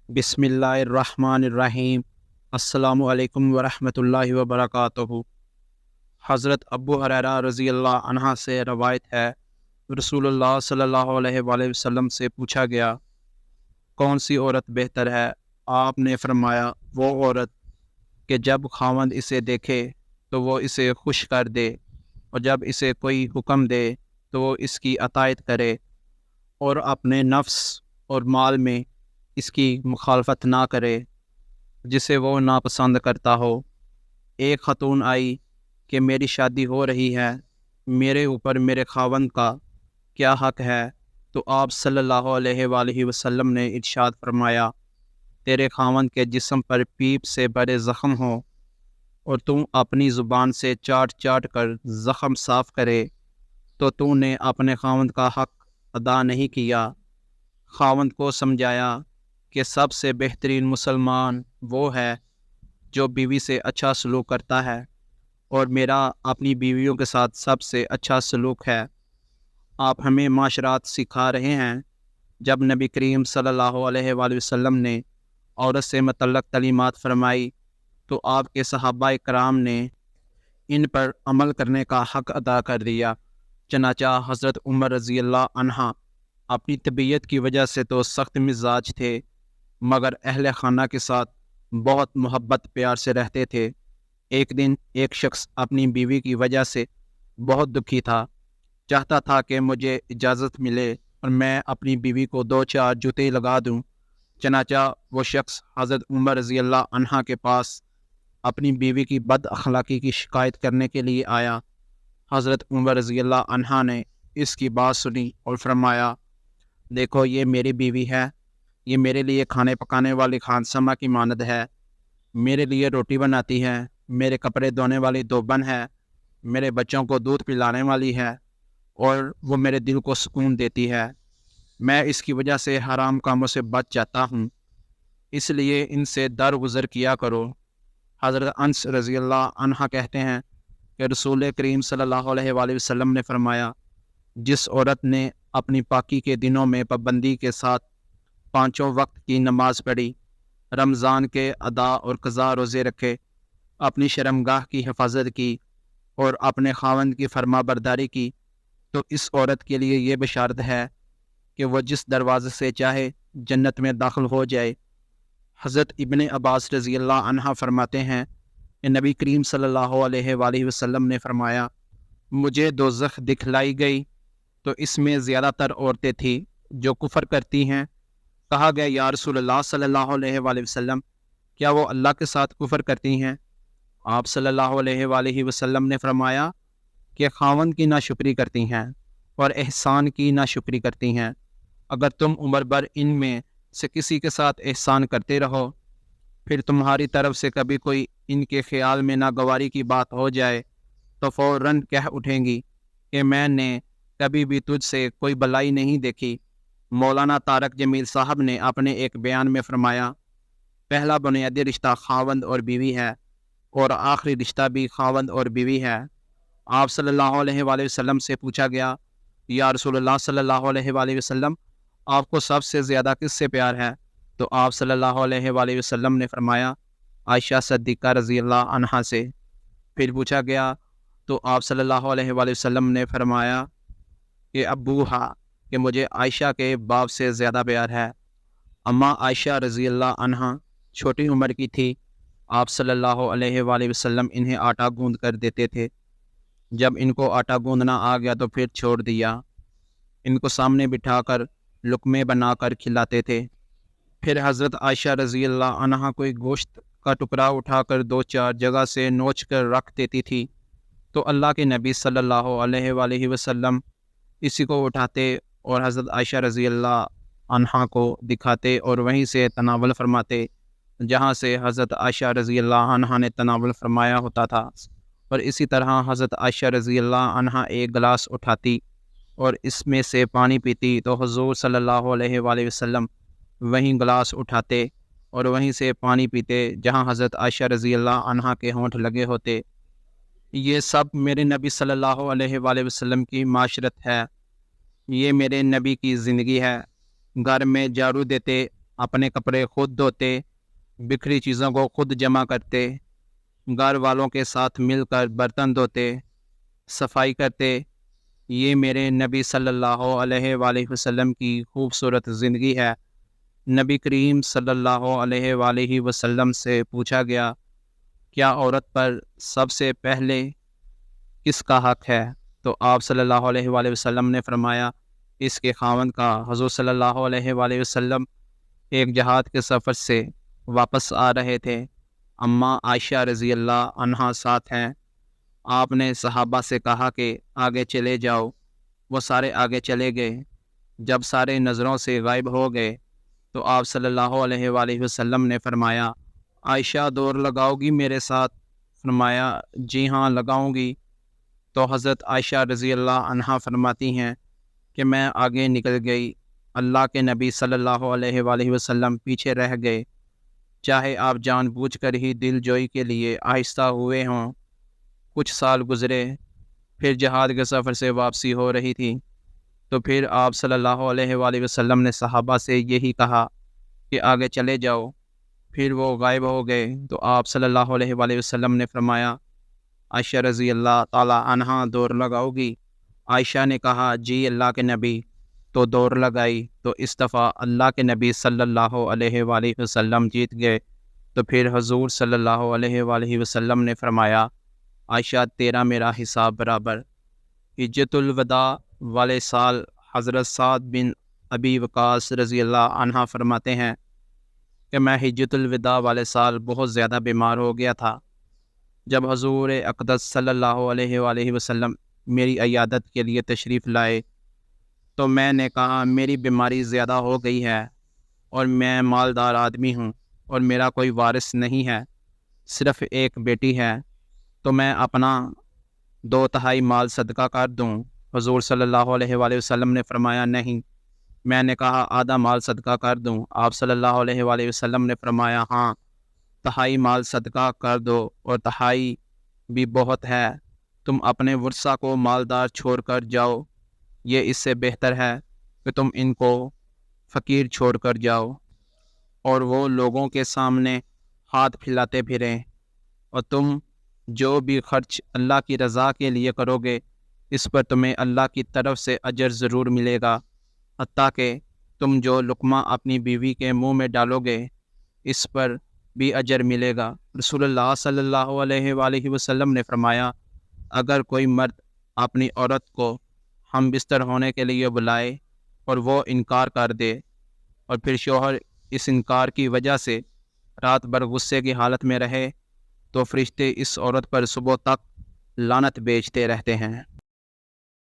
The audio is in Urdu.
بسم اللہ الرحمن الرحیم۔ السلام علیکم ورحمۃ اللہ وبرکاتہ۔ حضرت ابو ہریرہ رضی اللہ عنہ سے روایت ہے، رسول اللہ صلی اللہ علیہ وآلہ وسلم سے پوچھا گیا کون سی عورت بہتر ہے؟ آپ نے فرمایا وہ عورت کہ جب خاوند اسے دیکھے تو وہ اسے خوش کر دے، اور جب اسے کوئی حکم دے تو وہ اس کی اطاعت کرے، اور اپنے نفس اور مال میں اس کی مخالفت نہ کرے جسے وہ ناپسند کرتا ہو۔ ایک خاتون آئی کہ میری شادی ہو رہی ہے، میرے اوپر میرے خاوند کا کیا حق ہے؟ تو آپ صلی اللہ علیہ وآلہ وسلم نے ارشاد فرمایا، تیرے خاوند کے جسم پر پیپ سے بڑے زخم ہوں اور تم اپنی زبان سے چاٹ چاٹ کر زخم صاف کرے تو نے اپنے خاوند کا حق ادا نہیں کیا۔ خاوند کو سمجھایا کہ سب سے بہترین مسلمان وہ ہے جو بیوی سے اچھا سلوک کرتا ہے، اور میرا اپنی بیویوں کے ساتھ سب سے اچھا سلوک ہے۔ آپ ہمیں معاشرات سکھا رہے ہیں۔ جب نبی کریم صلی اللہ علیہ وآلہ وسلم نے عورت سے متعلق تعلیمات فرمائی تو آپ کے صحابہ کرام نے ان پر عمل کرنے کا حق ادا کر دیا۔ چنانچہ حضرت عمر رضی اللہ عنہ اپنی طبیعت کی وجہ سے تو سخت مزاج تھے، مگر اہل خانہ کے ساتھ بہت محبت پیار سے رہتے تھے۔ ایک دن ایک شخص اپنی بیوی کی وجہ سے بہت دکھی تھا، چاہتا تھا کہ مجھے اجازت ملے اور میں اپنی بیوی کو 2-4 جوتے لگا دوں۔ چنانچہ وہ شخص حضرت عمر رضی اللہ عنہ کے پاس اپنی بیوی کی بد اخلاقی کی شکایت کرنے کے لیے آیا۔ حضرت عمر رضی اللہ عنہ نے اس کی بات سنی اور فرمایا، دیکھو یہ میری بیوی ہے، یہ میرے لیے کھانے پکانے والی خانسمہ کی مانند ہے، میرے لیے روٹی بناتی ہے، میرے کپڑے دھونے والی دوبن ہے، میرے بچوں کو دودھ پلانے والی ہے، اور وہ میرے دل کو سکون دیتی ہے۔ میں اس کی وجہ سے حرام کاموں سے بچ جاتا ہوں، اس لیے ان سے درگزر کیا کرو۔ حضرت انس رضی اللہ عنہ کہتے ہیں کہ رسول کریم صلی اللہ علیہ وآلہ وسلم نے فرمایا، جس عورت نے اپنی پاکی کے دنوں میں پابندی کے ساتھ 5 وقت کی نماز پڑھی، رمضان کے ادا اور قضا روزے رکھے، اپنی شرمگاہ کی حفاظت کی اور اپنے خاوند کی فرما برداری کی، تو اس عورت کے لیے یہ بشارت ہے کہ وہ جس دروازے سے چاہے جنت میں داخل ہو جائے۔ حضرت ابن عباس رضی اللہ عنہ فرماتے ہیں کہ نبی کریم صلی اللہ علیہ وآلہ وسلم نے فرمایا، مجھے دوزخ دکھلائی گئی تو اس میں زیادہ تر عورتیں تھیں جو کفر کرتی ہیں۔ کہا گیا، یا رسول اللہ صلی اللہ علیہ وآلہ وسلم، کیا وہ اللہ کے ساتھ کفر کرتی ہیں؟ آپ صلی اللہ علیہ وآلہ وسلم نے فرمایا کہ خاوند کی ناشکری کرتی ہیں اور احسان کی ناشکری کرتی ہیں۔ اگر تم عمر بھر ان میں سے کسی کے ساتھ احسان کرتے رہو، پھر تمہاری طرف سے کبھی کوئی ان کے خیال میں ناگواری کی بات ہو جائے تو فوراً کہہ اٹھیں گی کہ میں نے کبھی بھی تجھ سے کوئی بلائی نہیں دیکھی۔ مولانا طارق جمیل صاحب نے اپنے ایک بیان میں فرمایا، پہلا بنیادی رشتہ خاوند اور بیوی ہے، اور آخری رشتہ بھی خاوند اور بیوی ہے۔ آپ صلی اللہ علیہ وآلہ وسلم سے پوچھا گیا، یا رسول اللہ صلی اللہ علیہ وآلہ وسلم، آپ کو سب سے زیادہ کس سے پیار ہے؟ تو آپ صلی اللہ علیہ وآلہ وسلم نے فرمایا، عائشہ صدیقہ رضی اللہ عنہا سے۔ پھر پوچھا گیا تو آپ صلی اللہ علیہ وآلہ وسلم نے فرمایا کہ ابوہا، کہ مجھے عائشہ کے باپ سے زیادہ پیار ہے۔ اماں عائشہ رضی اللہ عنہا چھوٹی عمر کی تھی۔ آپ صلی اللہ علیہ وآلہ وسلم انہیں آٹا گوندھ کر دیتے تھے۔ جب ان کو آٹا گوندھنا آ گیا تو پھر چھوڑ دیا۔ ان کو سامنے بٹھا کر لقمے بنا کر کھلاتے تھے۔ پھر حضرت عائشہ رضی اللہ عنہا کوئی گوشت کا ٹکڑا اٹھا کر 2-4 جگہ سے نوچ کر رکھ دیتی تھی، تو اللہ کے نبی صلی اللہ علیہ وآلہ وسلم اسی کو اٹھاتے اور حضرت عائشہ رضی اللہ عنہا کو دکھاتے اور وہیں سے تناول فرماتے جہاں سے حضرت عائشہ رضی اللہ عنہا نے تناول فرمایا ہوتا تھا۔ اور اسی طرح حضرت عائشہ رضی اللہ عنہا ایک گلاس اٹھاتی اور اس میں سے پانی پیتی تو حضور صلی اللہ علیہ وآلہ وسلم وہیں گلاس اٹھاتے اور وہیں سے پانی پیتے جہاں حضرت عائشہ رضی اللہ عنہا کے ہونٹ لگے ہوتے۔ یہ سب میرے نبی صلی اللہ علیہ وآلہ وسلم کی معاشرت ہے، یہ میرے نبی کی زندگی ہے۔ گھر میں جھاڑو دیتے اپنے کپڑے خود دھوتے، بکھری چیزوں کو خود جمع کرتے، گھر والوں کے ساتھ مل کر برتن دھوتے، صفائی کرتے۔ یہ میرے نبی صلی اللہ علیہ وآلہ وسلم کی خوبصورت زندگی ہے۔ نبی کریم صلی اللہ علیہ وآلہ وسلم سے پوچھا گیا، کیا عورت پر سب سے پہلے کس کا حق ہے؟ تو آپ صلی اللہ علیہ وآلہ وسلم نے فرمایا، اس کے خاوند کا۔ حضور صلی اللہ علیہ وآلہ وسلم ایک جہاد کے سفر سے واپس آ رہے تھے۔ اماں عائشہ رضی اللہ عنہا ساتھ ہیں۔ آپ نے صحابہ سے کہا کہ آگے چلے جاؤ۔ وہ سارے آگے چلے گئے۔ جب سارے نظروں سے غائب ہو گئے تو آپ صلی اللہ علیہ وآلہ وسلم نے فرمایا، عائشہ دوڑ لگاؤ گی میرے ساتھ؟ فرمایا، جی ہاں لگاؤں گی۔ تو حضرت عائشہ رضی اللہ عنہا فرماتی ہیں کہ میں آگے نکل گئی، اللہ کے نبی صلی اللہ علیہ وآلہ وسلم پیچھے رہ گئے، چاہے آپ جان بوجھ کر ہی دل جوئی کے لیے آہستہ ہوئے ہوں۔ کچھ سال گزرے، پھر جہاد کے سفر سے واپسی ہو رہی تھی، تو پھر آپ صلی اللہ علیہ وآلہ وسلم نے صحابہ سے یہی کہا کہ آگے چلے جاؤ۔ پھر وہ غائب ہو گئے تو آپ صلی اللہ علیہ وآلہ وسلم نے فرمایا، عائشہ رضی اللہ تعالی عنہا دوڑ لگاؤ گی؟ عائشہ نے کہا، جی اللہ کے نبی۔ تو دوڑ لگائی تو اس دفعہ اللہ کے نبی صلی اللہ علیہ وآلہ وسلم جیت گئے۔ تو پھر حضور صلی اللہ علیہ وآلہ وسلم نے فرمایا، عائشہ تیرا میرا حساب برابر۔ حجۃ الوداع والے سال حضرت سعد بن ابی وقاص رضی اللہ عنہ فرماتے ہیں کہ میں حجۃ الوداع والے سال بہت زیادہ بیمار ہو گیا تھا۔ جب حضور اقدس صلی اللہ علیہ وآلہ وسلم میری عیادت کے لیے تشریف لائے تو میں نے کہا، میری بیماری زیادہ ہو گئی ہے اور میں مالدار آدمی ہوں اور میرا کوئی وارث نہیں ہے، صرف ایک بیٹی ہے، تو میں اپنا 2/3 مال صدقہ کر دوں؟ حضور صلی اللہ علیہ وآلہ وسلم نے فرمایا، نہیں۔ میں نے کہا، آدھا مال صدقہ کر دوں؟ آپ صلی اللہ علیہ وآلہ وسلم نے فرمایا، ہاں، 1/3 مال صدقہ کر دو، اور 1/2 بھی بہت ہے، تم اپنے ورثہ کو مالدار چھوڑ کر جاؤ، یہ اس سے بہتر ہے کہ تم ان کو فقیر چھوڑ کر جاؤ اور وہ لوگوں کے سامنے ہاتھ پھیلاتے پھریں، اور تم جو بھی خرچ اللہ کی رضا کے لیے کرو گے اس پر تمہیں اللہ کی طرف سے اجر ضرور ملے گا، حتیٰ کہ تم جو لقمہ اپنی بیوی کے منہ میں ڈالو گے اس پر بھی اجر ملے گا۔ رسول اللہ صلی اللہ علیہ وآلہ وسلم نے فرمایا، اگر کوئی مرد اپنی عورت کو ہم بستر ہونے کے لیے بلائے اور وہ انکار کر دے، اور پھر شوہر اس انکار کی وجہ سے رات بھر غصے کی حالت میں رہے، تو فرشتے اس عورت پر صبح تک لعنت بھیجتے رہتے ہیں۔